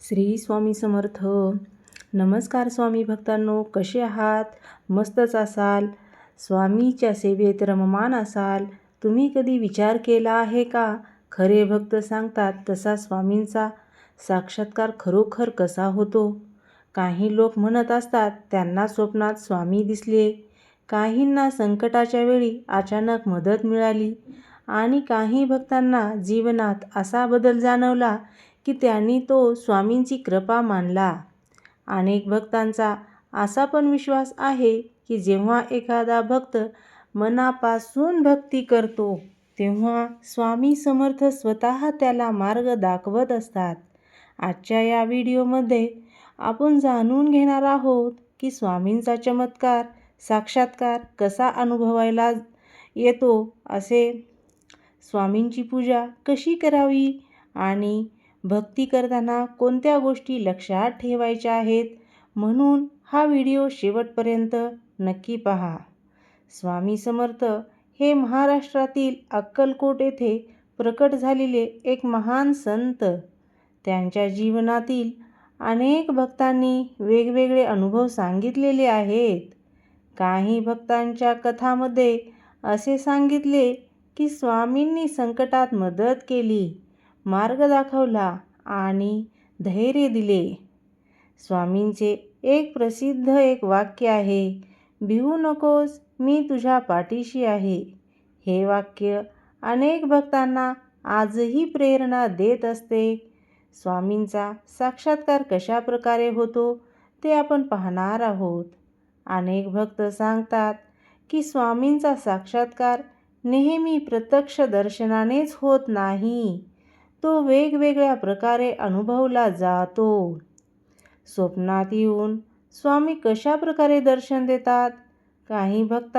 श्री स्वामी समर्थ. नमस्कार स्वामी भक्तांनो, कसे आहात? मस्तच असाल. स्वामीच्या सेवेत रममान असाल. तुम्ही कधी विचार केला आहे का, खरे भक्त सांगतात तसा स्वामींचा साक्षात्कार खरोखर कसा होतो? काही लोक म्हणत असतात त्यांना स्वप्नात स्वामी दिसले, काहींना संकटाच्या वेळी अचानक मदत मिळाली आणि काही भक्तांना जीवनात असा बदल जाणवला की त्यांनी तो स्वामींची कृपा मानला. अनेक भक्तांचा असा पण विश्वास आहे की जेव्हा एखादा भक्त मनापासून भक्ती करतो तेव्हा स्वामी समर्थ स्वतः त्याला मार्ग दाखवत असतात. आजच्या या व्हिडिओमध्ये आपण जाणून घेणार आहोत की स्वामींचा चमत्कार साक्षात्कार कसा अनुभवायला येतो, असे स्वामींची पूजा कशी करावी आणि भक्ती करताना कोणत्या गोष्टी लक्षात ठेवायच्या आहेत, म्हणून हा व्हिडिओ शेवटपर्यंत नक्की पहा. स्वामी समर्थ हे महाराष्ट्रातील अक्कलकोट येथे प्रकट झालेले एक महान संत. त्यांच्या जीवनातील अनेक भक्तांनी वेगवेगळे अनुभव सांगितलेले आहेत. काही भक्तांच्या कथामध्ये असे सांगितले की स्वामींनी संकटात मदत केली, मार्ग दाखवला आणि धैर्य दिले. स्वामींचे एक प्रसिद्ध वाक्य आहे, भिवू नकोस, मी तुझ्या पाठीशी आहे. हे वाक्य अनेक भक्तांना आजही प्रेरणा देत असते. स्वामींचा साक्षात्कार कशा प्रकारे होतो ते आपण पाहणार आहोत. अनेक भक्त सांगतात की स्वामींचा साक्षात्कार नेहमी प्रत्यक्ष दर्शनानेच होत नाही, तो वेगवेगळ्या प्रकारे अनुभवला जातो. स्वप्नात येऊन स्वामी कशा प्रकारे दर्शन देतात? काही भक्त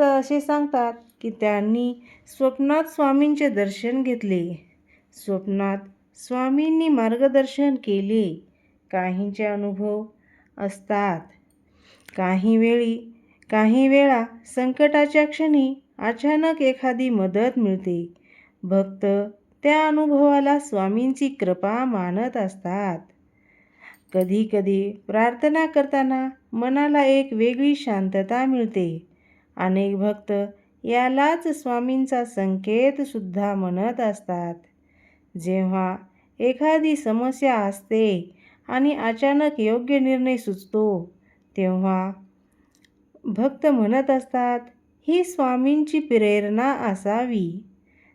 असे सांगतात की त्यांनी स्वप्नात स्वामींचे दर्शन घेतले, स्वप्नात स्वामींनी मार्गदर्शन केले. काहींचे अनुभव असतात काही वेळा संकटाच्या क्षणी अचानक एखादी मदत मिळते. भक्त त्या अनुभवाला स्वामींची कृपा मानत असतात. कधी प्रार्थना करताना मनाला एक वेगळी शांतता मिळते. अनेक भक्त यालाच स्वामींचा संकेत सुद्धा म्हणत असतात. जेव्हा एखादी समस्या असते आणि अचानक योग्य निर्णय सुचतो तेव्हा भक्त म्हणत असतात, ही स्वामींची प्रेरणा असावी.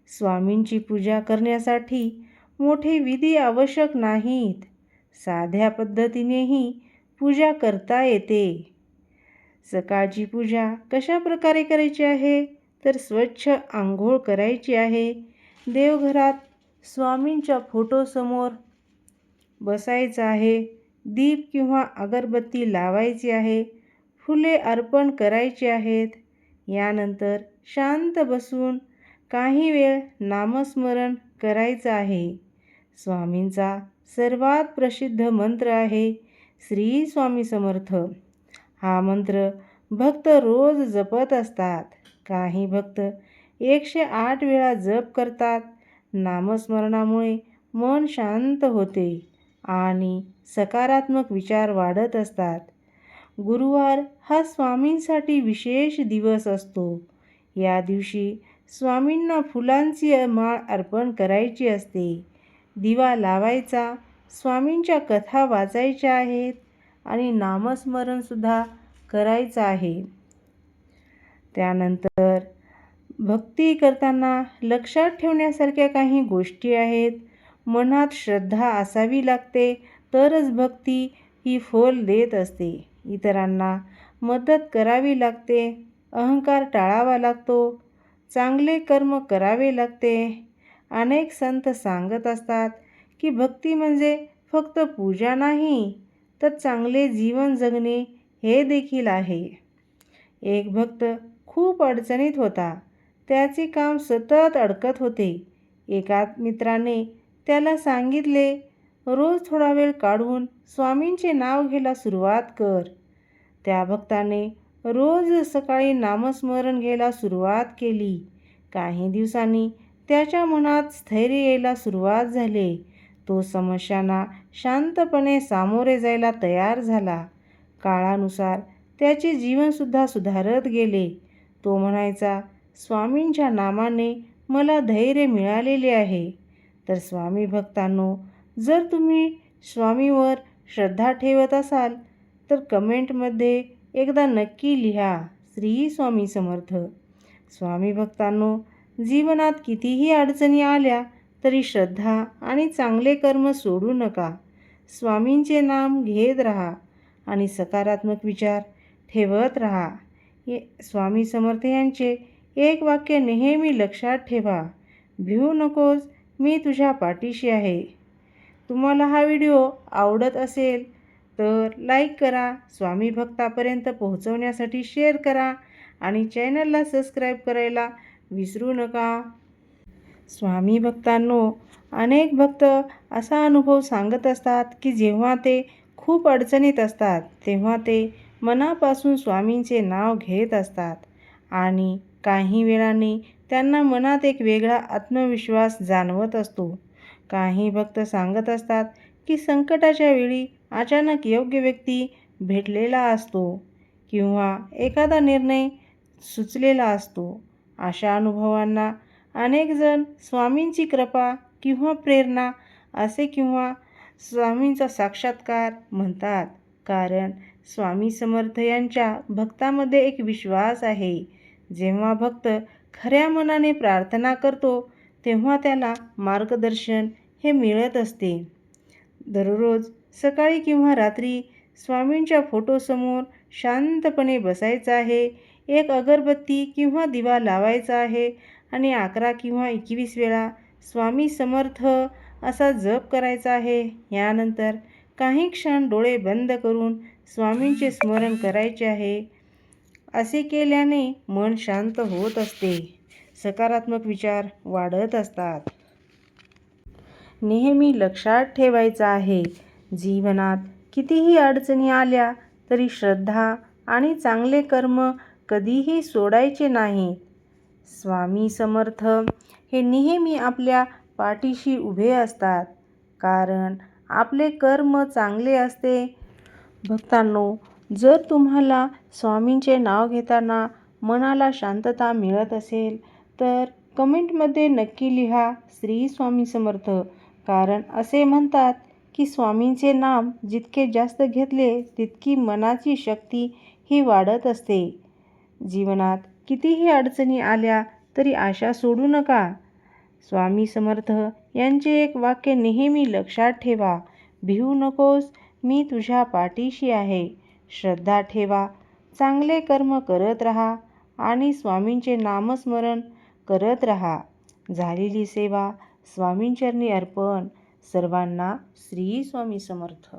स्वामींची पूजा करण्यासाठी मोठे विधी आवश्यक नाहीत, साध्या पद्धतीनेही पूजा करता येते. सकाळची पूजा कशा प्रकारे करायची आहे, तर स्वच्छ आंघोळ करायची आहे. देवघरात स्वामींच्या फोटोसमोर बसायचं आहे. दीप किंवा अगरबत्ती लावायची आहे. फुले अर्पण करायची आहेत. यानंतर शांत बसून काही वेळ नामस्मरण करायचं आहे. स्वामींचा सर्वात प्रसिद्ध मंत्र आहे श्री स्वामी समर्थ. हा मंत्र भक्त रोज जपत असतात. काही भक्त 108 वेळा जप करतात. नामस्मरणामुळे मन शांत होते आणि सकारात्मक विचार वाढत असतात. गुरुवार हा स्वामींसाठी विशेष दिवस असतो. या दिवशी स्वामींना फुलांची माळ अर्पण करायची असते. दिवा लावायचा, स्वामींच्या कथा वाचायच्या आहेत आणि नामस्मरणसुद्धा करायचं आहे. त्यानंतर भक्ती करताना लक्षात ठेवण्यासारख्या काही गोष्टी आहेत. मनात श्रद्धा असावी लागते, तरच भक्ती ही फल देत असते. इतरांना मदत करावी लागते, अहंकार टाळावा लागतो, चांगले कर्म करावे लागते. अनेक संत सांगत असतात की भक्ती म्हणजे फक्त पूजा नाही, तर चांगले जीवन जगणे हे देखील आहे. एक भक्त खूप अडचणीत होता. त्याचे काम सतत अडकत होते. एका मित्राने त्याला सांगितले, रोज थोडा वेळ काढून स्वामींचे नाव घ्यायला सुरुवात कर. त्या भक्ताने रोज सकाळी नामस्मरण घ्यायला सुरुवात केली. काही दिवसांनी त्याच्या मनात स्थैर्य यायला सुरुवात झाली. तो समस्यांना शांतपणे सामोरे जायला तयार झाला. काळानुसार त्याचे जीवनसुद्धा सुधारत गेले. तो म्हणायचा, स्वामींच्या नामाने मला धैर्य मिळालेले आहे. तर स्वामी भक्तांनो, जर तुम्ही स्वामीवर श्रद्धा ठेवत असाल तर कमेंटमध्ये एकदा नक्की लिहा, श्री स्वामी समर्थ. स्वामी भक्तांनो, जीवनात कितीही अडचणी आल्या तरी श्रद्धा आणि चांगले कर्म सोडू नका. स्वामींचे नाम घेत राहा आणि सकारात्मक विचार ठेवत राहा. स्वामी समर्थ यांचे एक वाक्य नेहमी लक्षात ठेवा, भिवू नकोस, मी तुझ्या पाठीशी आहे. तुम्हाला हा व्हिडिओ आवडत असेल तर लाईक करा, स्वामी भक्तापर्यंत पोहोचवण्यासाठी शेअर करा आणि चॅनलला सबस्क्राईब करायला विसरू नका. स्वामी भक्तांनो, अनेक भक्त असा अनुभव सांगत असतात की जेव्हा ते खूप अडचणीत असतात तेव्हा ते मनापासून स्वामींचे नाव घेत असतात आणि काही वेळाने त्यांना मनात एक वेगळा आत्मविश्वास जाणवत असतो. काही भक्त सांगत असतात की संकटाच्या वेळी अचानक योग्य व्यक्ती भेटलेला असतो किंवा एखादा निर्णय सुचलेला असतो. अशा अनुभवांना अनेक जण स्वामींची कृपा किंवा प्रेरणा असे किंवा स्वामींचा साक्षात्कार म्हणतात. कारण स्वामी समर्थ यांच्या भक्तामध्ये एक विश्वास आहे. जेव्हा भक्त खऱ्या मनाने प्रार्थना करतो तेव्हा त्याला मार्गदर्शन हे मिळत असते. दररोज सकाळी किंवा रात्री स्वामींच्या फोटोसमोर शांतपणे बसायचं आहे. एक अगरबत्ती किंवा दिवा लावायचा आहे आणि 11 किंवा 21 वेळा स्वामी समर्थ असा जप करायचा आहे. यानंतर काही क्षण डोळे बंद करून स्वामींचे स्मरण करायचे आहे. असे केल्याने मन शांत होत असते, सकारात्मक विचार वाढत असतात. नेहमी लक्षात ठेवायचं आहे, जीवनात कितीही अडचणी आल्या तरी श्रद्धा आणि चांगले कर्म कधीही सोडायचे नाहीत. स्वामी समर्थ हे नेहमी आपल्या पाठीशी उभे असतात, कारण आपले कर्म चांगले असते. भक्तांनो, जर तुम्हाला स्वामींचे नाव घेताना मनाला शांतता मिळत असेल तर कमेंटमध्ये नक्की लिहा, श्री स्वामी समर्थ. कारण असे म्हणतात की स्वामींचे नाम जितके जास्त घेतले तितकी मनाची शक्ती ही वाढत असते. जीवनात कितीही अडचणी आल्या तरी आशा सोडू नका. स्वामी समर्थ यांचे एक वाक्य नेहमी लक्षात ठेवा, भिवू नकोस, मी तुझ्या पाठीशी आहे. श्रद्धा ठेवा, चांगले कर्म करत राहा आणि स्वामींचे नामस्मरण करत राहा. झालेली सेवा स्वामींचरणी अर्पण. सर्वांना श्री स्वामी समर्थ.